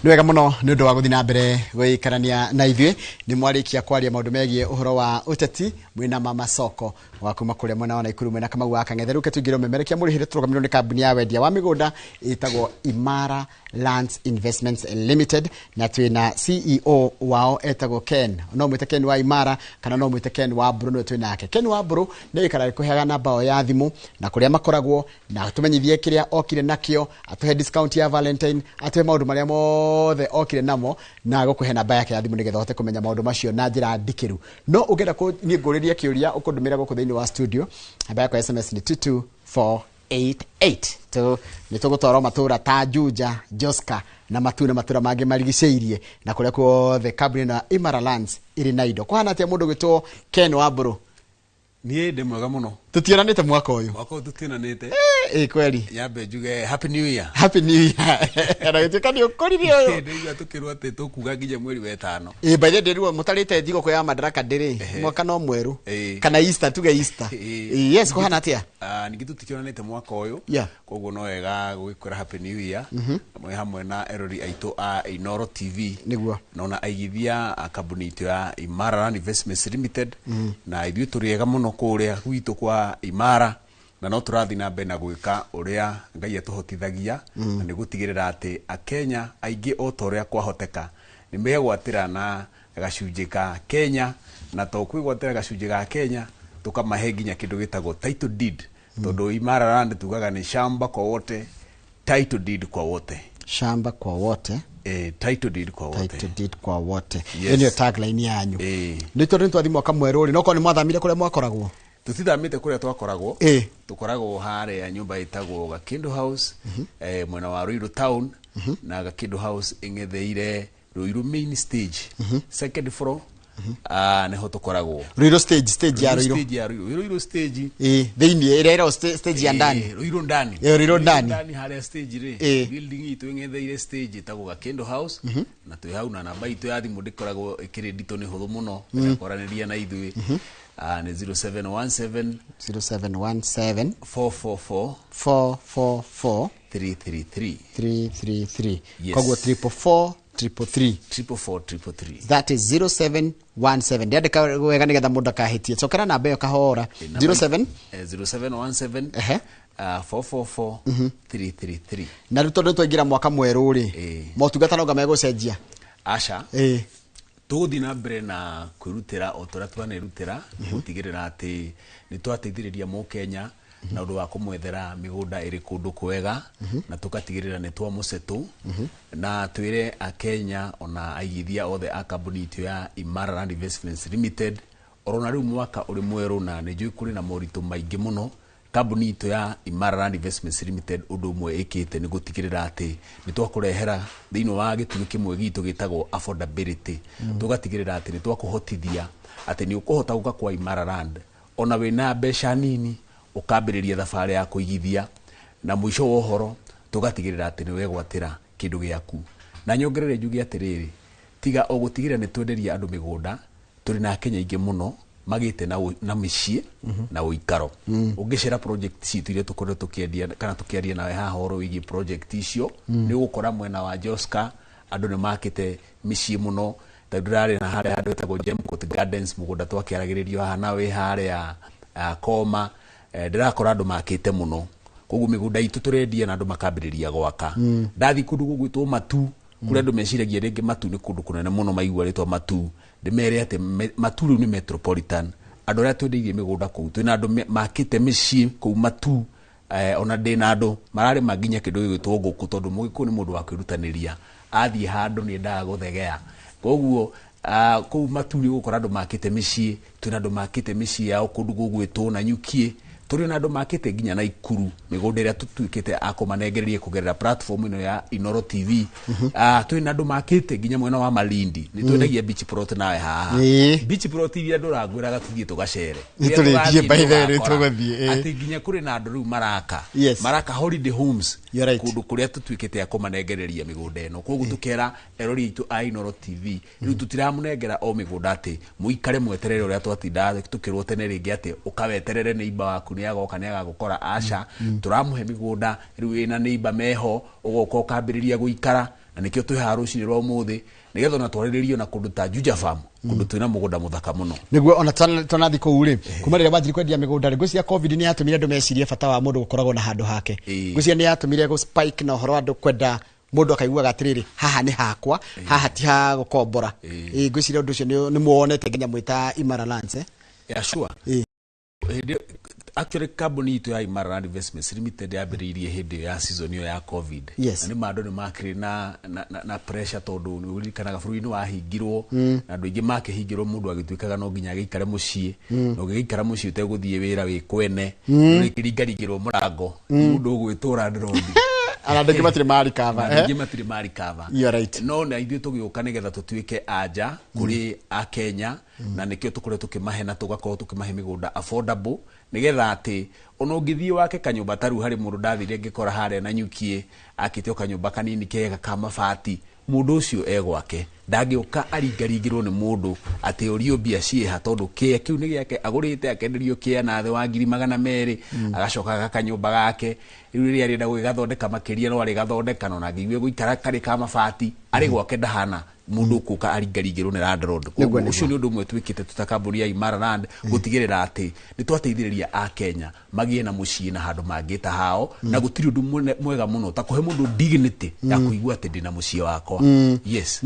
Nwega muno ni undu wa guthi na mbere gwikarania na ithuĩ ni mwarikia kwaria maundu megie uhoro wa uteti mwina mama soko wa kuma kuria mwena wa Naikuru mwena Kamau wa Kang'ethe ruke tugire memerekia murihire turugamirwo ni kambuni ya wendia wa migunda itagwo Imara Lands Investments Limited na twina CEO wao etagwo Ken no mwite Ken wa Imara kana no mwite Ken wa Mburu no twina nake Ken wa Mburu ni ikara kuheaga namba ya thimu na kuria makoragwo na tumenyithie kiria okire nakio atuhe discount ya Valentine atuhe maundu maria mothe okire namo na gukuhe namba yake ya thimu nigetha hote kumenya maundu macio na njira ndikiru no ugenda ko ni nguriria kiuria ukundumira guku thiini wa studio namba yako SMS ni 22488 to ni tugutwara matura ta Juja Joska na matura mangi marigiceirie na kuria kuothe kambuni na Imara Lands iri na indo kwana atia mundu gwitwo Ken wa Mburu nie ndi mwega muno tutionanite mwaka uyu tutionanite kweli yambe njuge happy new year na gituka ni ukoririo uyu ndio tukirwa te tukuga nginya mweri wa 5 by the ndirwo mutarite thigo kwa Madaraka ndiri mwaka no mweru kana Easter tuge Easter yes kuhana atia ningitu tutionanite mwaka uyu koguo no wega gwikora happy new year mwe hamwe na erori aitu a Inoro TV niguo nona aigithia kambuni itu ya Imara Land Investments Limited na ithuĩ turiega muno kuria gwitu kwa Imara na no turathi na mbere na gwika uria Ngai atuhotithagia na ni gutigirira ati akenya aingi o toria kwahoteka ni megwatira na gacunji ka Kenya na to kwigwatira gacunji ka Kenya tukamahe nginya kindu gitagwo title deed tondu Imara Land tugaga ni shamba kwa wote title deed kwa wote shamba kwa wote title deed kwa wote title deed kwa wote ndio tagline yanyu ni tondu twathi mwaka mweru no ko ni mwathamire kuria mwakoragwo tutithamite kuria twakoragwo tukoragwo hare ya nyumba itagwo Gakindu House mwena wa Ruiru Town na Gakindu House ingetheire Ruiru main stage second floor neho tukoragwo Ruiru stage ya Ruiru stage thiini irero stage ya ndani Ruiru ndani ndani hare stage building itu ingetheire stage itagwo Gakindu House na tu hau na namba itu ya thimu ndikoragwo ikirindito ni huthu muno koraniria na ithui ni 0717 444 333 kogwo 444 that is 0717 ndandika wega nigetha mundu akahitie cokera namba yo kahora 0717 444 333 na rutondo twaingira mwaka mweru ri motungata no gamegucenjia asha tuguthi na mbere na kwirutira otora twanerutira gutigirira ati ni twateithiriria mu Kenya na undu wa kumwethera migunda iri kundu kwega na tukatigirira ni twa musetu na twire a Kenya ona aigithia othe a kambuni itu ya Imara Land Investments Limited orona riu mwaka uri mweru na ni njui kuri na moritu maingi muno kambuni itu ya Imara Land Investments Limited undu mwe ikite ni gutigirira ati ni twakurehera thiini wa gitumi kimwe gitu gitagwo affordability tugatigirira ati ni twakuhotithia ati ni ukuhota guka kwa Imara Land ona wina mbeca nini ukambiriria thabari ya kuigithia na mwisho wa uhoro tugatigirira ati ni wegwatira kindu giaku na nyongerere njugi atiriri tiga ogutigirira ni twenderia andu migunda turi na Kenya ingi muno magite na micii na uikaro ungicira project citu ile tukorwo tukiendia kana tukiaria nawe haha horo wigi project icio ni gukora mwena wa Joska andu ni makite micii muno tadurare na hare andu tago Gemcourt Gardens mugunda twakiaragiririo haha nawe hare ya Koma ndirakora andu makite muno koguo migunda itu turendia na andu makambiriria gwaka ndathi kundu gugwitwo Matu kuria andu meciragia ringi Matu ni kundu kunene muno maigua ritwa Matu ndimere ati Matu ni metropolitan andu aria twendeirie migunda kuu twina andu makite micii kuu Matu ona ndina andu marari maginya kindu gigwitwo nguku tondu mugiku ni mundu wa kwirutaniria athie handu ni ndaga guthegea koguo kuu Matu ni gukora andu makite micii twina andu makite micii yao kundu gugwitwo na Nyukie turi na andu makite nginya na Ikuru migunda iria tutuikite akumanengererie kugerera platform ino ya Inoro TV turi na andu makite nginya mwena wa Malindi ni twendagia beach plot nawe haha beach plot iria ndurangwiraga tuthie tugacere nituringie by the way tugathie ati nginya kuri na andu riu maraka holiday homes kundu kuria tutuikite akumanengereria migunda ino koguo tukera erori itu a Inoro TV riu tutiramunengera o migunda ati muikare mweterere uria twatinda tukirwo tene ringi ati ukaweterere ni imba waku ni agoka ni agagukora asha turamuhe migunda riu ina neiba meho ugoka ukambiriria guikara na nikio twi haruci rwa umuthi nigetha na twariririo na kundu ta Juja Farm kundu twina mugunda muthaka muno niguo ona tonathi kuu ri kuma riria wathiri kwendia migunda ri gucia covid ni yatumire andu mecirie bata wa mundu gukoragwo na handu hake gucia ni yatumire go spike na horo andu kwenda mundu akaiguaga atiriri haha ni hakwa haha ti ha gukombora ngwiciria undu ucio ni muonete nginya mwita Imaralands ya sure actually company itu ya Imaraland Investments Limited yambiririe hindi ya season yo ya covid yes. Na ni mandu ni makiri na pressure tondu ni uririkanaga bururi-ini wahingirwo na andu ingi makihingirwo mundu agituikaga no nginya gikare mucii no gikara mucii uteguthie wira wi kwene urikiringaringirwo murango mundu ugwitura ndrondi anandiki matire mari cover anandiki matire mari cover you are right no na ithuĩ tũgĩũka nĩgetha tũtuĩke anja kũrĩ Akenya na nĩkĩo tũkore tukimahe na tugakorwo tukimahe mĩgũnda affordable nĩgetha atĩ ona ũngĩthiĩ wake kanyũmba taru harĩ mũndũ ndathire ngĩkora harĩa na nyukie akĩte kanyũmba kanini kega ka mabati mundu ucio egwake ndangĩũka aringaringirwo nĩ mundu atĩ ũrio mbia ciĩha tondu kĩe kĩu nĩ gĩake agũrĩte akenderio kĩe na thĩ wa 200,000 agacoka gakanyũmba gake rĩu rĩrĩa arenda gũgathondeka makĩria no arĩgathondeka no ngĩigue gũikara karĩ ka mabati arĩ gwake ndahana mundu kuka aringaringirwo nĩ landlord ucio nĩ ũndũ ũmwe twĩkĩte tutakambuni ya Imaraland gũtigĩrĩra atĩ nĩ twateithĩrĩria Akenya magĩe na mũciĩ na handũ mangĩta hao na gũtirĩ ũndũ mwega mũno ta kũhe mũndũ dignity ya kũigua atĩ ndĩ na mũciĩ wakwa yes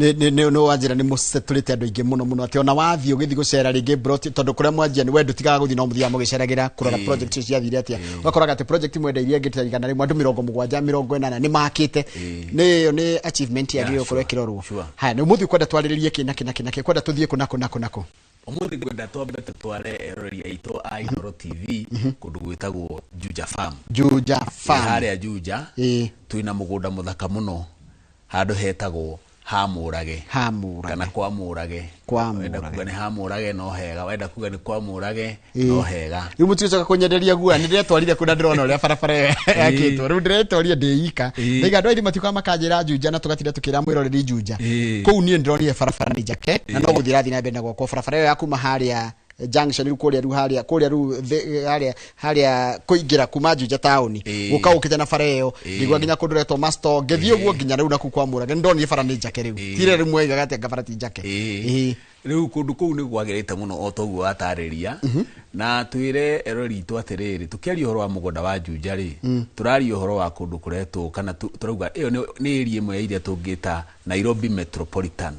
no wanjira ni musetulite andu ingi muno ati ona wathi ugithi gucera ringi broti tondu kuria mwanjia ni wendu tigaga guthi no muthia mugiceragira kurora project cia thire atia wakoraga ati project mwende iria ngitira igana rimwe andu 70 80 ni makite ni achievement ya gio kurwa kirorwo ha ni muthi kwenda twariririe kina kwenda tuthie kunako umuthi kwenda twambe tware erori aito Aihoro TV kundu gwitagwo Juja Farm haria Juja twina mugunda muthaka muno handu hetagwo hamurage kana kwamurage wenda kuga ni hamurage no hega wenda kuga ni kwamurage no hega riu muticoka kunyenderia gua ni ndiretwarire kuna ndirona uria barabara yakitwo riu ndiretwaria ndiika ndiga andu airi matuka makanjira Juja na tugatire tukira mwiroreri Juja kou nie ndironire barabara ni njake na no guthira thina mbere na gwako barabara yo yakuma haria junction ru haria kuingira kuma Juja town uka ukite na bara iyo ndigwa nginya kunduretwo master ngethio guo nginya riu naku kwamuraga ndoni bara ni njake riu tire rimwe igagate ngabara ti njake riu kundu kou ni gwagirite muno o toguo atariria na twire erori tu atiriri tukiaria horo wa mugunda wa Juja ri turaria horo wa kundu kuretwo kana turauga iyo ni area imwe ya iria tungita Nairobi Metropolitan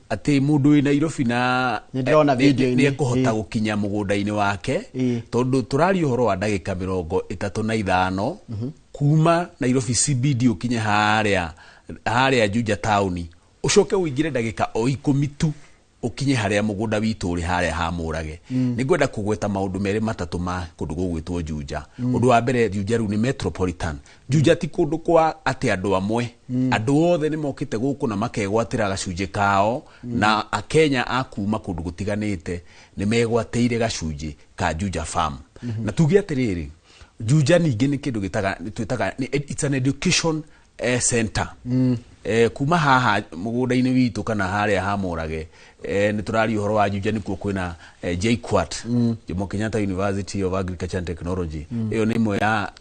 ati mundu wi Nairobi na ndona video ni kuhota gukinya mugunda-ini wake tondu turaria horo wa ndagika 35 kuma Nairobi CBD ukinye haria Juja town ucoke uingire ndagika o 10 tu ukinye haria mugunda witu uri haria hamurage ningwenda kugweta maundu meri matatu ma kundu gugwitwo Juja undu wa mbere Juja ru ni metropolitan Juja ti kundu kwa ati andu amwe andu othe ni mokite guku na makegwatira gacunje kao na Akenya akuma kundu gutiganite ni megwateire gacunje ka Juja Farm na tugi atiriri Juja ningi ni kindu gitaga twitaga it's an education center kuma haha mugunda-ini witu kana haria hamurage ni turari horo wa Juja nikuo kwina JKUAT Jomo Kenyatta University of Agriculture and Technology iyo ni imwe ya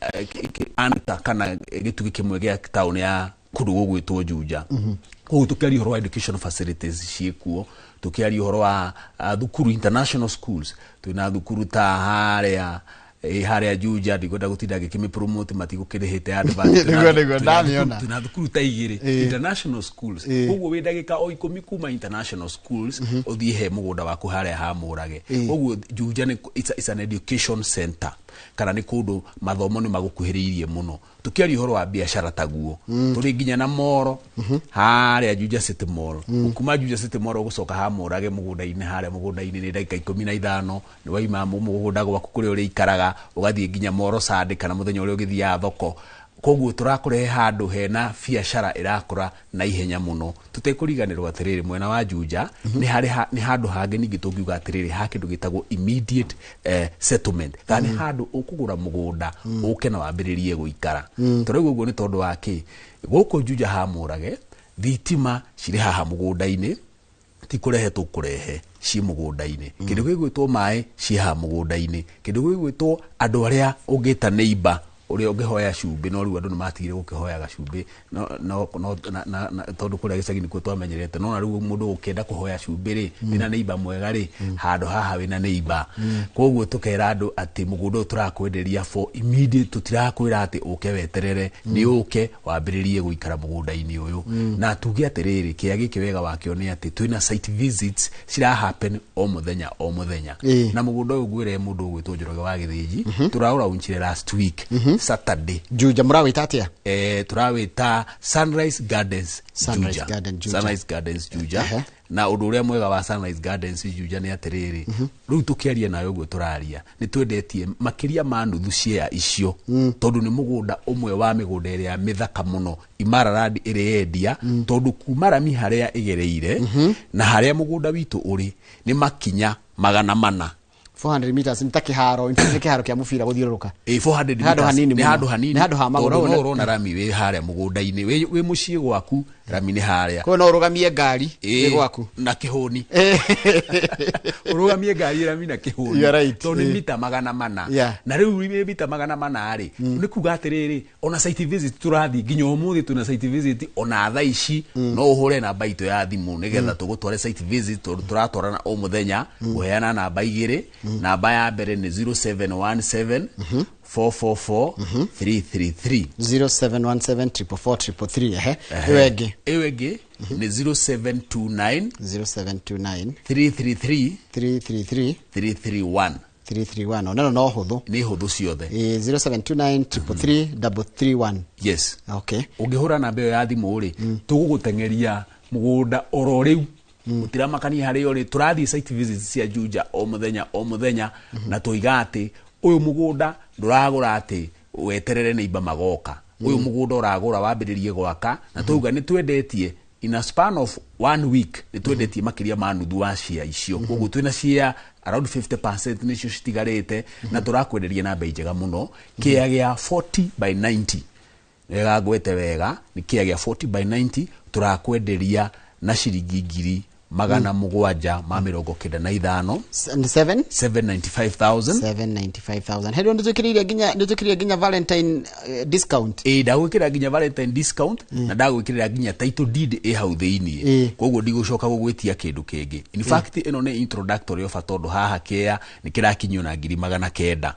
anta kana gitugi kimwe gya town ya kundu gugwitwo Juja koguo tukiaria horo wa education facilities ciekuo tukiaria horo wa thukuru international schools twina thukuru ta haria Juja ndigoda gutinda gikimi promote matigukirihite advance tuna thukuru ta igiri international schools koguo wi ndagika o 10 kuma international schools uthie he mugunda waku haria hamurage koguo Juja ni it's an education center kana ni kundu mathomo ni magukuhiriirie muno tukiaria horo wa biashara taguo turi nginya na moro haria Juja City Mall kuma Juja City Mall ugucoka hamurage mugunda-ini haria mugunda-ini ni ndagika 15 ni waima mugunda gwaku kuri uri ikaraga ugathie nginya moro sande kana muthenya uri ugithia thoko koguo turakurehe handu hena biashara irakura na ihenya muno tutekuriganirwa atiriri mwena wa Juja ni handu hangi ningi tungiuga atiriri ha kindu gitagwo immediate settlement kana handu ukugura mugunda uke na wambiririe guikara turauga uguo ni tondu waki guku Juja hamurage thitima ciri haha mugunda-ini ti kurehe tukurehe ci mugunda-ini kindu gigwitwo mai ci ha mugunda-ini kindu gigwitwo andu aria ungita neighbor uri ungihoya cumbi no riu andu ni matigire gukihoyaga cumbi no tondu kuria gicagi nikuo twamenyerete no riu mundu ukenda kuhoya cumbi ri wina neighbor mwega ri handu haha wina neighbor koguo tukera andu ati mugundo turakwenderia for immediate tutirakwira ati uke weterere ni uke wambiririe guikara mugunda-ini uyu na tuge atiriri kia giki wega wakio ni ati twina site visits cira happen o muthenya na mugunda uyu gwire mundu gwitwo Njoroge wa Githiji turaura unchire last week Saturday Juja murawita atia turawita Sunrise Gardens Juja na undu uria mwega wa Sunrise Gardens Juja ni atiriri riu tukiaria nayo uguo turaria ni twendetie makiria ma nuthu cia icio tondu ni mugunda umwe wa migunda iria mithaka muno Imara Land iri endia tondu kuma Rami haria igereire na haria mugunda witu uri ni makinya 400 400 meters nitakiharo infinite kiharo kia mufira guthiururuka 400 meters ni handu hanini ha magura urona Rami wi haria mugunda-ini wi mucii gwaku Rami ni haria ko no urugamie ngari gwaku na kihuni urugamie ngari Rami na kihuni to ni mita 400 na riu ri mita 400 ri ni kuga atiriri ona site visit turathi nginya umuthi tuna site visit ona thaa ici no uhure namba itu ya thimu nigetha tugutware site visit turatwarana o muthenya uheana namba igiri namba ya mbere ni 0717 444 333 0717 444 333 ewege ni 0729 333 331 onano no huthu ni huthu ciothe 0729 333 yes okay ungihura namba yo ya thimu ri tugugutengeria mugunda oro riu utiramakania hari ori turathi site visits cia Juja o muthenya na tuiga ati uyu mugunda nduragura ati weterere neighbor magoka uyu mugunda uragura wambiririe gwaka na tuuga ni twendetie in a span of 1 week ni twendetie makiria ma nuthu wa cia icio koguo twina cia around 50% nicio citigarite na turakwenderia na bei njega muno kia gia 40 by 90 wega gwete wega ni kia gia 40 by 90 turakwenderia na ciringi ngiri 795 795,000 hedo nditukiriria ginya Valentine discount ndagwikira ginya Valentine discount na ndagwikira ginya title deed hau thiini koguo ndigucoka gugwitia kindu kingi in fact ino ni introductory offer tondu haha kia ni kirakinyio na ngiri 900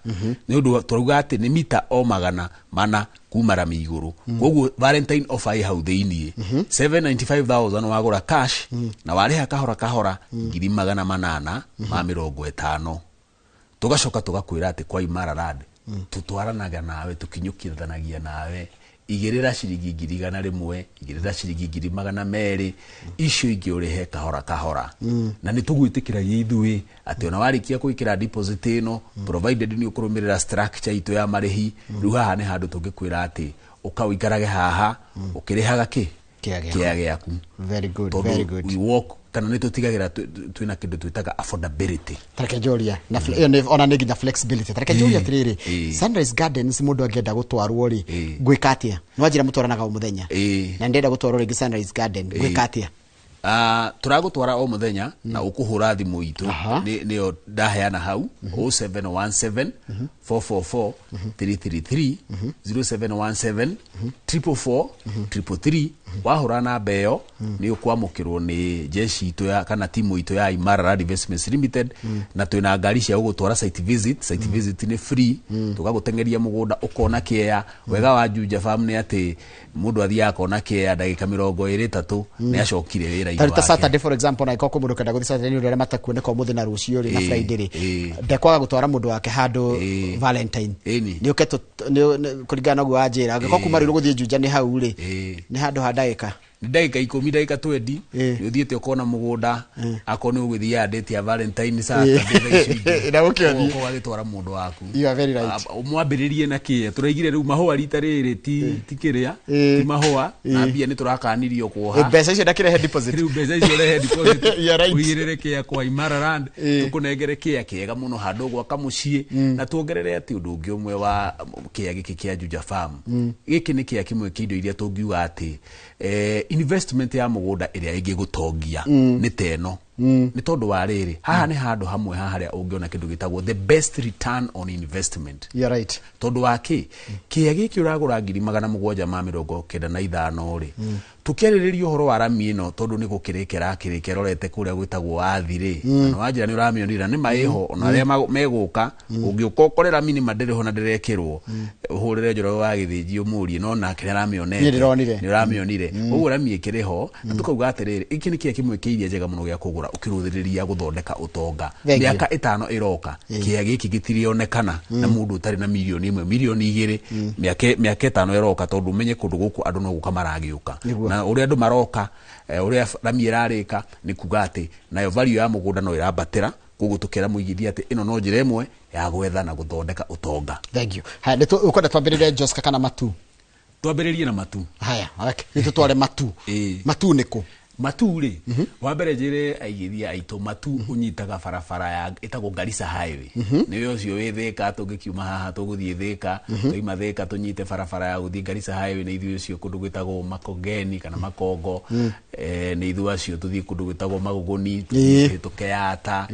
ni undu turuga ati ni mita o 400 kuma Rami iguru koguo Valentine offer hau thiini 795,000 wagura cash na wariha kahora ngiri 850 tugacoka tugakwira ati kwa Imara Land tutwaranaga nawe tukinyukithanagia nawe igirira ciringi ngiri 100 igirira ciringi ngiri 200 icio ingi urihe kahora na ni tugwitikira yithui ati ona warikia kuikira deposit ino provided ni ukurumirira structure itu ya marihi riu haha ni handu tungikwira ati ukawikarage haha ukirihaga kia giaku very good we walk kana ni tutigagira twina kindu twitaga affordability tareke joria na ona nginya flexibility tareke joria tiriri Sunrise Gardens mundu angenda gutwarwo ri gwikatia no njira mutwaranaga o muthenya na ndenda gutwarwo ri Sunrise Garden gwikatia turagutwara o muthenya na ukuhura thimu itu ni ndaheana hau 0717 444 333 0717 444 333 wahura namba iyo ni ukwamukirwo ni jeshi itu ya kana timu itu ya Imara Land Investments Limited na twina ngari cia gutwara site visit ni free tugagutengeria mugunda ukona kia wega wa Juja farm ni ati mundu athia akona kia ndagika 23 ni acokire wira igwa tarita Saturday for example na ikoko mundu kenda guthi Saturday ni uria matakuoneka muthi na rucio ri na Friday ri ndekwaga gutwara mundu wake handu Valentine ni uketo kuringana guo ajira angiko kuma riru guthie Juja ni hau ri ni handu ha ndagika ndagika 10 ndagika 20 ni uthiete ukona mugunda akoni ugithia date ya Valentine Saturday ina ukiothi ko wagitwara mundu waku you are very right umwambiririe na kia turaigire riu mahua rita riri ti kiria ti mahua na bia ni turakanirio kuoha mbeca icio ndakire deposit riu mbeca icio rehe deposit uigirire kia kwa Imara Land tukunengere kia kiega muno handu gwaka mucii na tuongerere ati undu ungi umwe wa kia giki kia Juja farm giki ni kia kimwe kindo iria tungiuga ati investment ya mugunda iria ingi gutongia ni teno ni tondu wa riri haha ni handu hamwe haha ria ungiona kindu gitagwo the best return on investment. You're right. Tondu wa kia giki uragura 795 ri tukiriririo horo wa rami ino tondu ni gukirikera rorete kuria gwitagwo athiri no wajira ni uramionira ni maiho ona ria meguka ungiuka ukorera mini madere na ndirekirwo uhurire njoro wa githinji umurie no na kire ramionete ni uramionire uguo ramiikireho na tukauga atiriri iki ni kia kimwe kiirie njega muno gia kugura ukiruthiriria guthondeka utonga miaka 5 iroka kia giki gitirionekana na mundu utari na milioni 1 milioni 2 miaka 5 iroka tondu menye kundu guku andu no guka maragiuka na uria andu maroka uria rami irarika ni kuga ati nayo value ya mugunda no irabatira kugutukira muigithia ati ino no njira imwe ya gwetha na guthondeka utonga. Thank you. Haya ndio ukwenda twambirire Joska kana matu. Twambiririe na matu. Haya, okay. Nito tware matu. Matu niko. Matu ri wa mbere njire aigithia aito matu unyitaga barabara ya itago Garissa highway niyo ucio withika tungikiuma haha tuguthie Thika tuima Thika tunyite barabara ya guthie Garissa highway ni ithu ucio kundu gwitagwo Makongeni kana Makongo ni ithu acio tuthie kundu gwitagwo Maguguni tuhituke Yata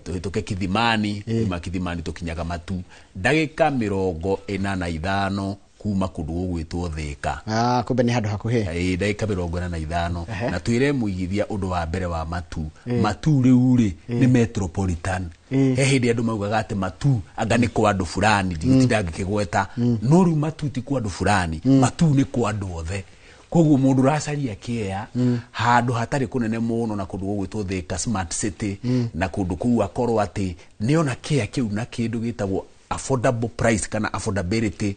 tuhituke Kithimani Kithimani tukinyaga Matu ndagika 45 kuma kundu gwitwo Thika. Kumbe ni handu hakuhe. Ndagika 45 na twire muigithia undu wa mbere wa Matu. Matu riu ri ni metropolitan. He hindi andu maugaga ati Matu anga ni kwa andu fulani ndingikigweta no riu Matu ti kwa andu fulani Matu ni kwa andu othe. Koguo mundu racaria kiea handu hatari kunene muno na kundu gwitwo Thika smart city na kundu kuu akorwo ati niona kia kiu na kindu gitagwo affordable price kana affordability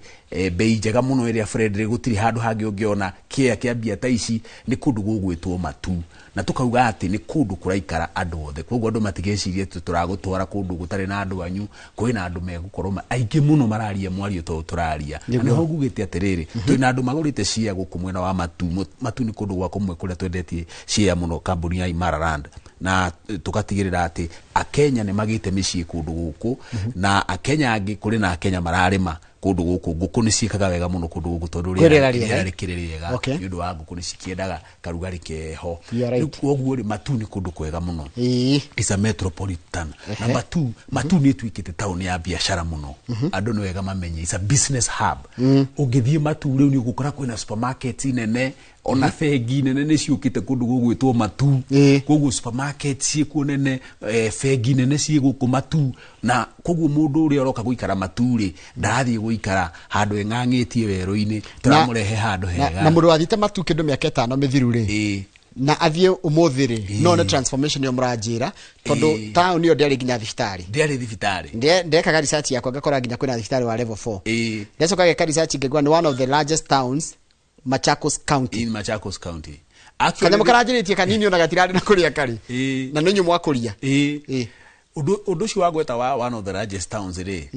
bei njega muno iria Frederick gutiri handu hangi ungiona kia bia ta ici ni kundu gugwitwo Matu na tukauga ati ni kundu kuraikara andu othe koguo andu matigecirie turagutwara kundu gutari na andu anyu kwina andu megukorwo aingi muno mararia mwario to turaria na ho gugite atiriri twina andu magurite cia guku mwena wa Matu ni kundu gwa kumwe kuria twendetie cia muno kambuni ya Imaraland na tukatigirira ati akenya ni magite micii kundu guku na akenya angi kuri na akenya mararima kundu guku nguku ni ciikaga wega muno kundu guku tondu ria rikiririega yundu wa nguku ni cikiendaga karugari keho koguo ri Matu ni kundu kwega muno is a metropolitan na Matu ni twikite town ya biashara muno andu ni wega mamenye is a business hub ungithie Matu riu ni gukora kwina supermarket nene ona fegi nene ni ciukite kundu gugwitwo Matu koguo supermarket ciku nene fegi nene ci guku Matu na koguo mundu uri oroka guikara Matu ri ndathie guikara handu engangitie weru-ini turamurehe handu hega na mundu wathite Matu kindu miaka 5 mithiru ri na athie umuthi ri no na transformation yo muranjira tondu town yo nderi nginya thibitari ndekaga research yakwa ngakora nginya kwina thibitari wa level 4 ndecoka geka research ngegwa ni one of the largest towns Machakos County. In Machakos County. Actually, mukarajiritie kanini ona gatirari na kuria kari. Na ninyu mwakuria. Udu cio wagweta wa one of the largest towns ri.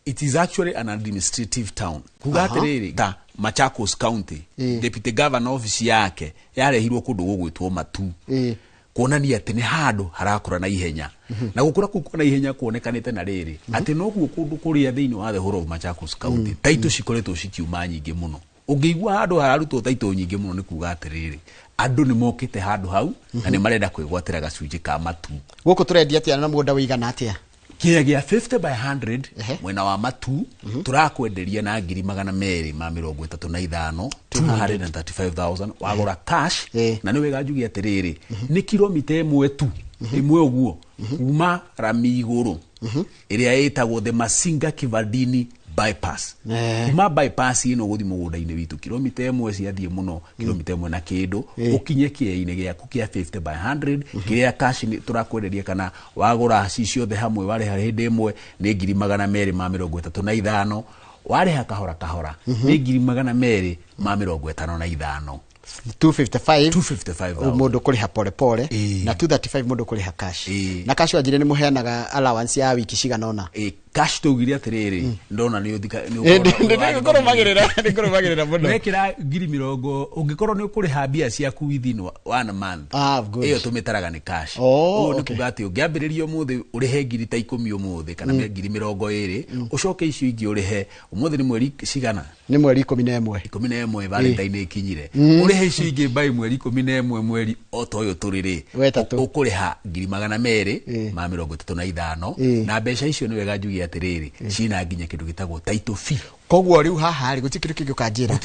It is actually an administrative town. Kugatiriri ta Machakos County. Deputy Governor office yake yarehirwo kundu gugwitwo Matu. Kuonania ati ni handu harakura na ihenya. Na gukura kuko na ihenya kuonekanite na riri. Ati no guo kundu kuria thiini wa the whole of Machakos County. Taito cikoretwo cikiuma nyingi muno. Ungeigua handu hararutwo taito nyingi muno ni kuga atiriri andu ni mokite handu hau na ni marenda kwigwatira gacunji ka Matu guku turendia atia na mugunda wigana atia kia gia 50 by 100 mwena wa Matu turakwenderia na 235 235,000 wagora cash na ni wega njugi atiriri ni kilomita imwe tu imwe uguo kuma rami iguru iria itagwo the Masinga Kivandini bypass kuma bypass ino guthi mugunda-ini witu kilomita imwe ciathie muno kilomita imwe na kindu ukinye kieni giaku kia 50 by 100 kiria cash ni turakwenderia kana wagura ciothe hamwe ware hindi imwe ni 235 ware kahora ni 255 255 mundu kuriha pole na 235 mundu kuriha cash na cash wajire ni muheanaga allowance ya wiki cigana ona cash tugire atiriri ndona ni uthika ni magirira mundu nekira 70 ungikorwo ni ukuriha bia ciaku within 1 month iyo tumitaraga ni cash ni kuga ati ungiambiririo muthi urihe 10,000 umuthi kana 20,000 ucoke icio ingi urihe umuthi ni mweri cigana ni mweri 11 11 Valentine ikinyire uri he ciringi mbai mweri 11 mweri otoyo turiri ukuriha 235 na mbeca icio ni wega njugi atiriri cina nginya kindu gitagwo title fee koguo riu haha ri gutikiri kingi kanjira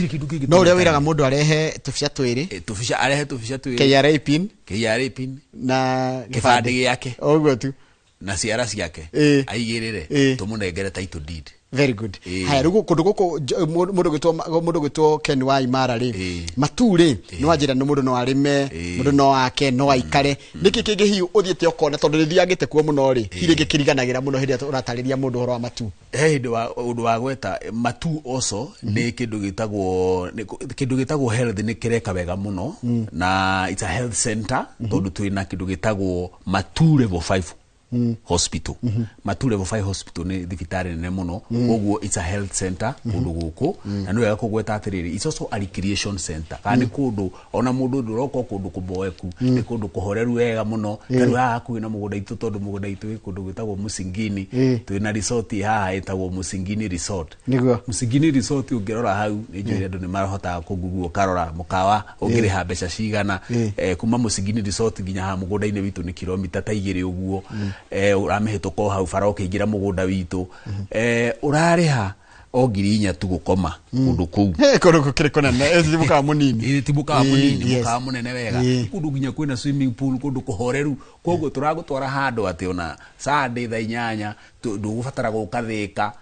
no uria wiraga mundu arehe tubica twiri arehe tubica twiri KRA pin na kibande giake oguo tu na ciara ciake aigirire tumunengere title deed. Very good. Haya rugo kuduguko mundu gitwo Ken wa Imara ri mature no ajira no mundu no arime mundu no ake no aikare niki kingi hiu uthiete okona tondu rithiagite kuo muno ri hiri gikiriganagira muno hindi uratariria mundu horo wa matu undu wa gweta matu also ni kindu gitagwo health ni kireka wega muno na it's a health center tondu twina kindu gitagwo Matu level 5 hospital Matu level 5 hospital ni thibitari nene muno koguo it's a health center kundu guku na no wega kugweta atiriri it's also a recreation center kandi kundu ona mundu nduroko kundu kuboeku ni kundu kuhoreru wega muno kandi haku ina mugunda itu tondu mugunda itu kundu gwitagwo Musingini twina resort haha etagwo Musingini resort Musingini resort ungirora hau ni njuri andu ni marahota kuguguo karora mukawa ungiriha mbeca cigana kuma Musingini resort nginya ha mugunda ine witu ni kilomita ta 2 uguo uramehituko hau fara ukiingira mugunda witu urariha ogirinya tu gukoma kundu kuu kundu kiriko nene tibuka munini tibuka munini muka munene wega kundu ginya kwina swimming pool kundu kuhoreru koguo turagutwara handu ati ona Sunday tha 8 ndugubatara gukathika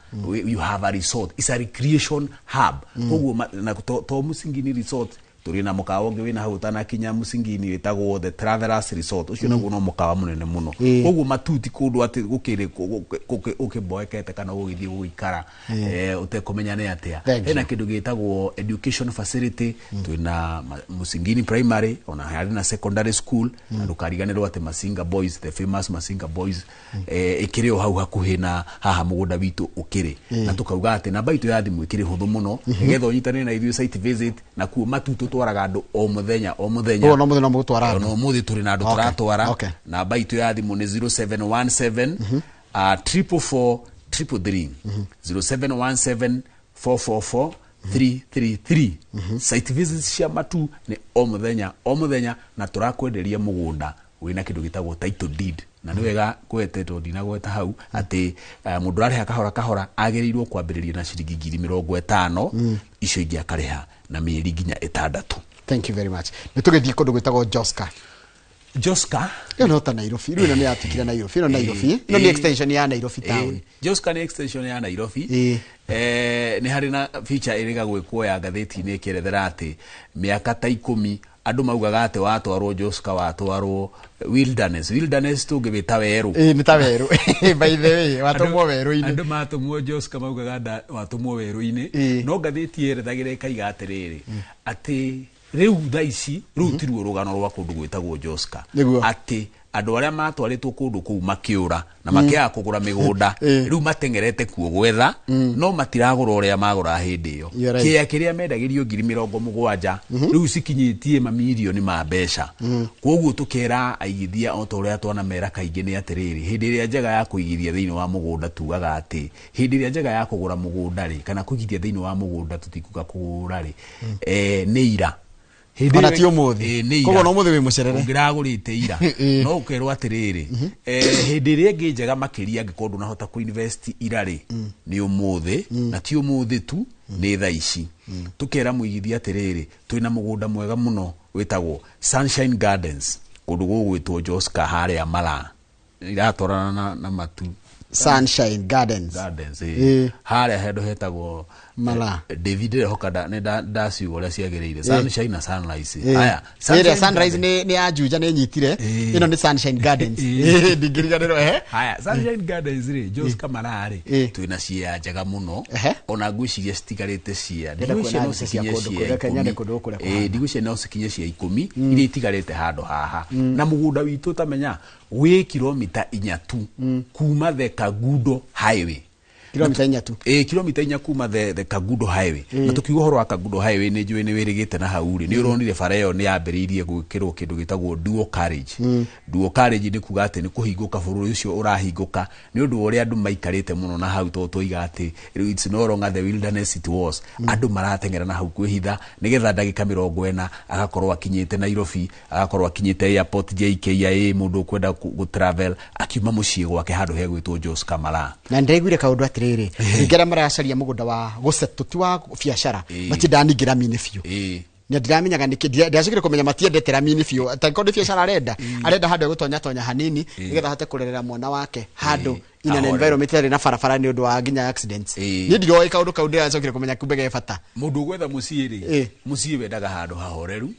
you have a resort, it's a recreation hub koguo na to Musingini resort turina mukawa ungi wina hau tanakinya Musingini witagwo the Travelers Resort ucio naguo no mukawa munene muno koguo matuti kundu ati gukiri ukiboekete kana ugithii guikara utekumenya ne atia ena kindu gitagwo education facility twina Musingini primary ona hari na secondary school andu kariganirwo ati Masinga Boys, the famous Masinga Boys ikireo hau hakuhi na haha mugunda witu ukiri na tukauga ati namba itu ya thimu ikiri huthu muno nigetha unyitane na ithuĩ site visit na ku matutu twaraga andu o muthenya no muthenya mugutwara no muthi turi na andu turatwara na baitu ya thimu ni 0717 444 333 0717 444 333 site visits cia matu ni o muthenya na turakwenderia mugunda wina kindu gitagwo title deed na ni wega kwetetwo ndinagweta hau ati mundu ariha kahora agerirwo kwambiriria na ciringi 50 icio ingi akariha na mieri nginya 6. Thank you very much. Nitugithii kundu gwitagwo Joska no ta Nairobi riu ni atikira Nairobi no ni extension ya Nairobi town Joska ni extension ya Nairobi ni hari na feature iriga gwikwo ya gatheti ni kirethera ati miaka ta 10 andu maugaga ati watwarwo Joska watwarwo wilderness tungibita weru ni ta weru by the way watumwo weru-ini andu matumwo Joska maugaga watumwo weru-ini no gatheti yerethagira ikaiga atiriri ati riu thaici riu tiruo rugano rwa kundu gwitagwo Joska ati andu aria matwaritwo kundu kuu makiura na makiaga kugura migunda riu matengerete kuo gwetha no matiragura uria magura hindi iyo kiria mendagirio 70,000 riu cikinyitie mamilioni ma mbeca koguo tukera aigithia o to uria twana mera kaingi ni atiriri hindi iria njega ya kuigithia thiini wa mugunda tugaga ati hindi iria njega ya kugura mugunda ri kana kuigithia thiini wa mugunda tutikuga kugura ri ni ira Ona ti umuthi koguo no umuthi wi mucerere ungiragurite ira no ukerwo atiriri hindi ria ngi njega makiria ngikondu nahota ku invest irari ni umuthi na ti umuthi tu ni thaici tukera muigithia atiriri twina mugunda mwega muno witagwo Sunshine Gardens kundu gugwitwo Joska haria Mara iratorana na matu Sunshine Gardens haria hendu hetagwo Mara David Hokada ne dasi wala ciagereire Sunshine na Sunrise haya Sunrise ni ajuja ni nyitire ino ni Sunshine Gardens digiriganiro haya Sunshine Gardens ri Joska Mara ri twina cia njega muno ona ngwiciria citigarite cia ndigwicia no cikinye cia 10 iria itigarite handu haha na mugunda witu tamenya wi kilomita 4 tu kuma Theka Gudo highway kilomita 4 tu kilomita 4 kuma the Kagudo highway na tukiuga horo wa Kagudo highway ni njui ni wirigite na hauri ni uronire bara iyo ni yambiriirie gwikirwo kindu gitagwo dual carriage dual carriage ni kuga ati ni kuhinguka bururi ucio urahinguka ni undu uri andu maikarite muno na hau to toiga ati it's no longer the wilderness it was andu maratengera na hau kwihitha nigetha ndagika 40 agakorwo akinyite Nairobi agakorwo akinyite airport JKIA mundu kwenda go travel akiuma mucii gwake handu hegwitwo Jos Kamala na ndegwire kaundu atiriri ngera maracaria mugunda wa gucetuti wa biashara matindaningira mini biu ni ndiramenyaga ndiacikire kumenya matiendete ramini biu atakondi biashara arenda handu gutonya hanini nigetha hate kurerera mwana wake handu in an environment na farafara ni undu wa nginya accidents ni ndiroi kaundu kaundu acikire kumenya kumbege bata mundu gwetha mucii mucii wendaga handu hahoreru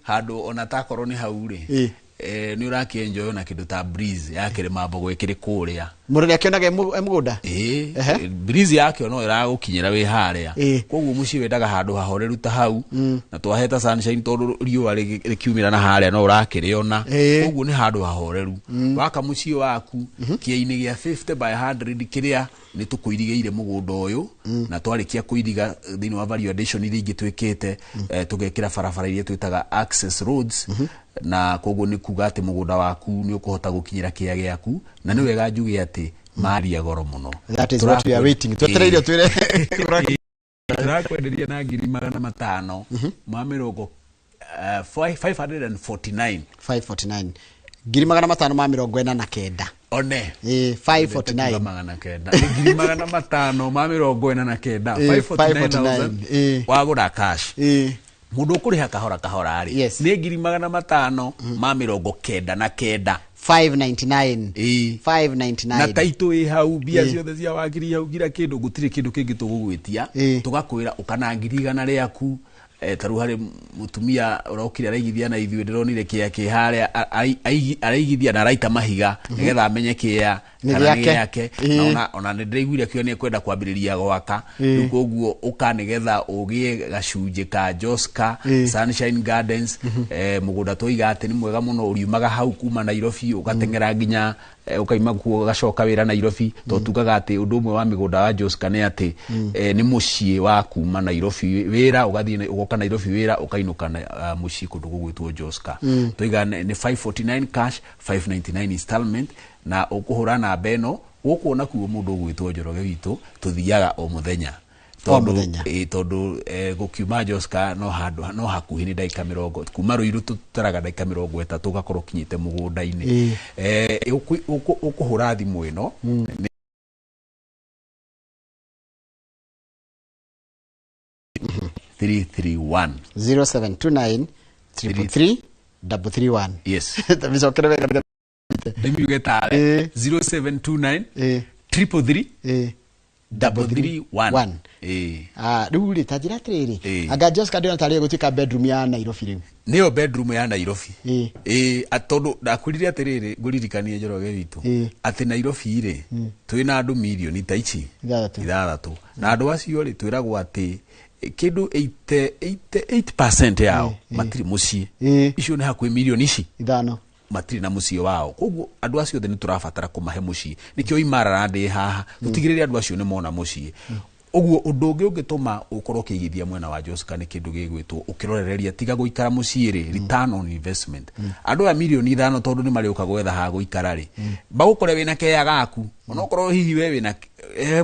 handu ona takorwo ni hauri ni urakienjoy na kindu ta breeze yake mambo gwikire kuria mundu ni akionaga mugunda breeze yake no iragukinyira wi haria koguo mucii wendaga handu hahoreru ta hau na twaheta sunshine tondu riua rikiumira na haria no urakiriona koguo ni handu hahoreru waka mucii waku kiaini gia 50 by 100 kiria ni tukuirigeire mugunda uyu na twarikia kuiriga thini wa value addition iringi twikite tugekira barabara iria twitaga access roads na koguo ni kuga ati mugunda waku ni ukuhota gukinyira kia giaku na ni wega njuge ati maria goro muno. That is what we are waiting. Twetereire twire turakwenderia na 500 ma mirongo 549 549 ma mirongo 49 one 549 magana kenda 500 ma mirongo 49 549 wagura cash mundu kuriha kahora ari ni 500 ma mirongo 99 599 na taito hau bia ciothe cia wagiri hau gira kindu gutire kindu kingi tugugwitia tugakwira ukanangirigana riaku taru hari mutumia urokire araigithia na ithuĩ ndironire kia haria araigithia na raita mahiga nigetha amenye kia kana yake ona ndiriguire kio ni kwenda kwambiriria gwaka koguo uka nigetha ugie gacunje ka Joska Sunshine Gardens mugunda toiga ati ni mwega muno uriumaga hau kuma Nairobi ugatengera nginya ukaima kuo gacoka wira Nairobi to tugaga ati undu umwe wa migunda wa Joska ni ati ni mucii wa kuma Nairobi wira ugathie ugoka Nairobi wira ukainuka mucii kundu gugwitwo Joska toiga ni 549 cash 599 installment na ukuhura na beno ukuona kuo mundu gwitwo Njoroge witu tuthiaga o muthenya tondu gukiuma Joska no hakuhi ni dakika 30 kuma Ruiru tutaraga dakika 30 ugakorwo kinyite mugunda-ini ukuhura thimu ino 331 0729 333 331 yes tabisokere wega demi getare 0729 333 331 ruri tajira triri aga Joska ndio natari gutika bedroom ya Nairobi riu niyo bedroom ya Nairobi atondo ndakurire atiriri nguririkanie Njoroge witu ati Nairobi ri twina andu milioni ta ici 6 na andu acio ri twiragwo ati kindu 88% yao matiri mucii icio ni hakwi milioni ici 5 matiri na mucii wao koguo andu acio the ni turafatara kumahe mucii nikio imara ndi haha tutigirire andu acio ni mona mucii oguo undu ungi ungituma ukorwo kigithia mwena wa Joska ni kindu gigwitwo ukirorereria tiga guikara mucii ri return on investment andu a milioni 5 tondu ni mariuka gwetha ha guikara ri bagukore wina keya gaku onokorwo hihi we wina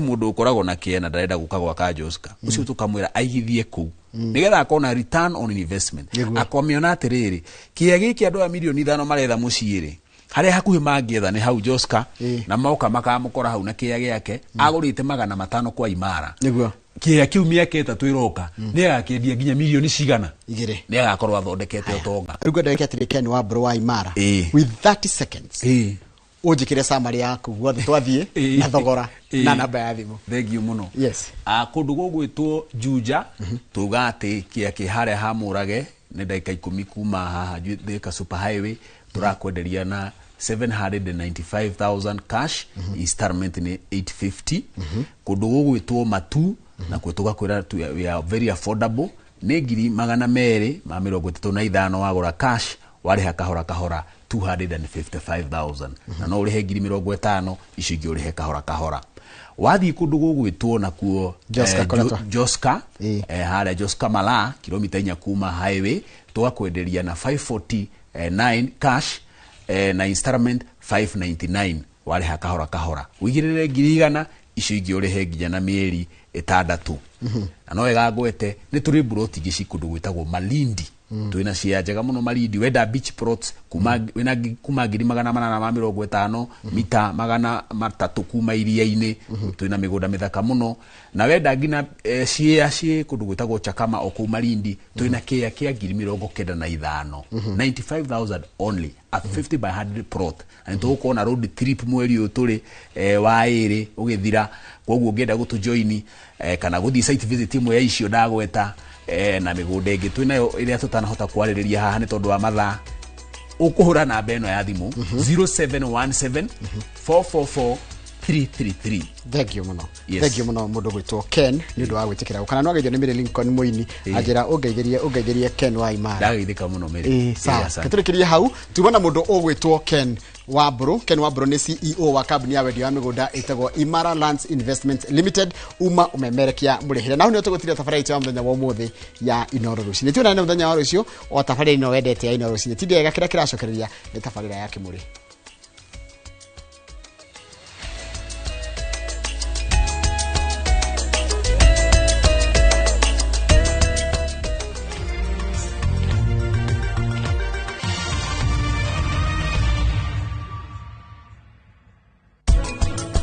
mundu ukoragwo na kiena ndarenda guka gwaka Joska ucio tukamwira aigithie ku nigetha akona return on investment akomiona atiriri kia giki andu a milioni 5 maretha mucii ri haria hakuhi mangietha ni hau Joska na mauka makamukora hau na kia giake agurite 500 kwa imara niguo kia kiumia keta twiroka ni agakendia nginya milioni cigana igire ni agakorwo athondekete utonga rugo ndeke atirikeni wa bro wa imara with 30 seconds ujikire summary yaku guothe twathie na thogora na namba ya thimu thank you muno yes kundu gugwitwo Juja tuga ati kia kiharia hamurage ni dakika 10 kuma haha Thika super highway turakwenderia na 795,000 cash installment ni 850 kundu gugwitwo Matu na kwetuga kwira we are very affordable ni 235 wagura cash wariha kahora 255,000 na no urihe 50,000 icio ingi urihe kahora wathi kundu gugwitwo nakuo Joska hale Joska Mala kilomita 4 kuma highway twakwenderia na 549 cash na installment 599 wale hakahora kahora wigirire 100 icio ingi urihe nginya na mieri 6 na no wega ngwete ni turi broti gici kundu gwitagwo Malindi twina cia njega muno Malindi wenda beach plots kuma wina kuma 850 mita 300 kuma iria-ini twina migunda mithaka muno na wenda ngina cia kundu gwitagwo Chakama o ku Malindi twina kia 95,000 95,000 only at 50 by 100 plot and to kuona road trip mweri uyu turi wa iri ugithira koguo ngenda gutu join kana guthi site visit imwe ya icio ndagweta na migunda ingi twinayo iria tutanahota kwaririria haha ni tondu wa mathaa ukuhura namba eno ya thimu 0717 444 333. Thank you muno. Yes. Thank you muno mundu gwitwo Ken ni ndu wa gwitikira kana no ageithio ni Mary Lincoln Muini ajira ungeitherie Ken wa Imara ndageithika muno Mary sawa katurikirie hau tubona mundu ugwitwo Ken Wamburu ni CEO wa kambuni ya wendia wa migunda itagwo Imara Lands Investment Limited umemerekia murihire na huni tugutire tafari ite wa muthenya wa umuthi ya Inoro Rucini tuna na muthenya wa rucio o tafari ino wendete ya Inoro Rucini tindega kira kiracokereria ni tafari ya kimuri.